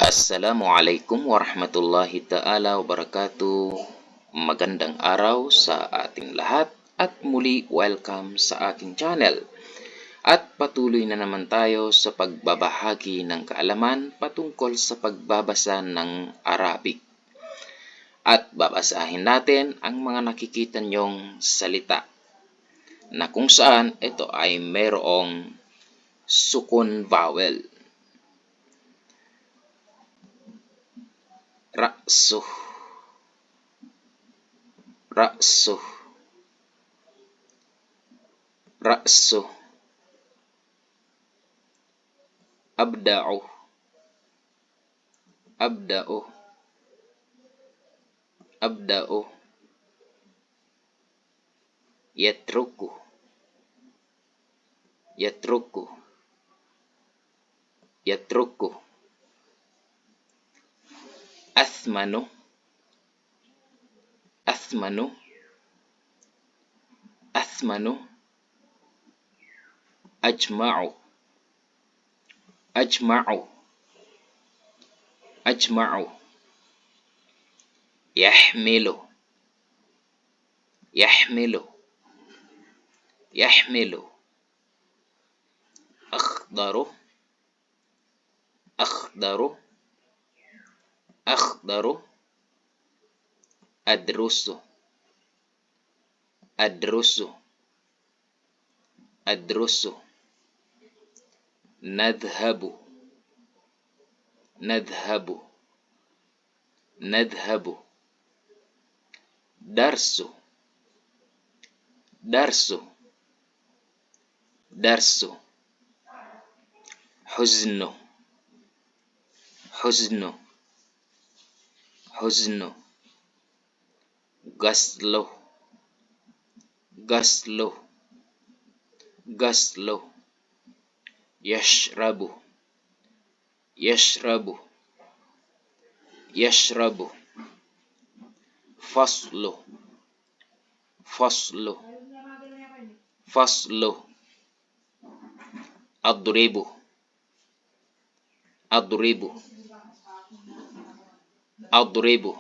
Assalamualaikum warahmatullahi ta'ala wabarakatuh. Magandang araw sa ating lahat at muli welcome sa aking channel. At patuloy na naman tayo sa pagbabahagi ng kaalaman patungkol sa pagbabasa ng Arabic. At babasahin natin ang mga nakikita nyong salita na kung saan ito ay mayroong sukun vowel. Ra'suh, ra'suh, ra'suh. Abda'u, abda'u, abda'u. Yatruku, yatruku, yatruku. Athmanu, athmanu, athmanu. Ajma'u, ajma'u, ajma'u. Yahmilu, yahmilu, yahmilu. Akhdaru, akhdaru, akhdaru. Adrusu, adrusu, adrusu. Nadhhabu, nadhhabu, nadhhabu. Darsu, darsu, darsu. Huznu, huznu, huznu. Gaslu, gaslu, gaslu. Yashrabu, yashrabu, yashrabu. Faslu, faslu, faslu. Adribu, adribu, adribu.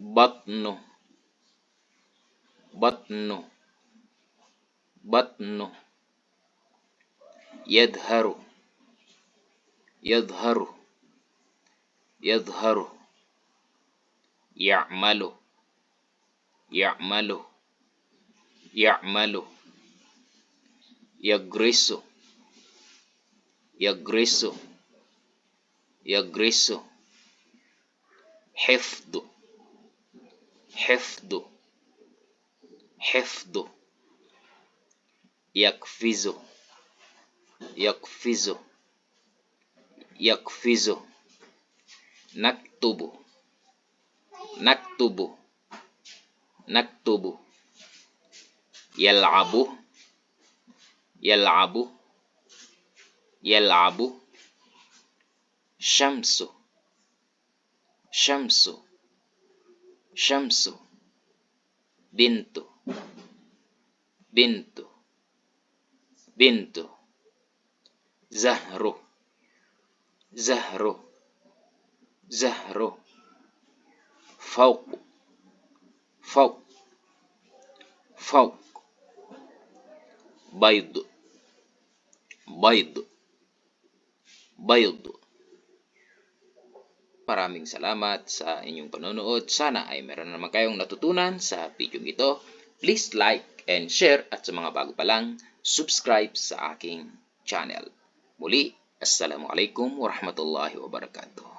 Batnu, batnu, batnu. Yadharu, yadharu, yadharu. Ya'malu, ya'malu, ya'malu. Yagrisu, yagrisu, yagrisu. Hifdu, hifdu, hifdu. Yakfizu, yakfizu, yakfizu. Naktubu, naktubu, naktubu. Yal'abu, yal'abu, yal'abu. Syamsu, syamsu, syamsu. Bintu, bintu, bintu. Zahru, zahru, zahru. Fawq, fawq, fawq. Bayd, bayd, bayd. Maraming salamat sa inyong panonood. Sana ay meron naman kayong natutunan sa video ito. Please like and share at sa mga bago pa lang, subscribe sa aking channel. Muli, Assalamualaikum warahmatullahi wabarakatuh.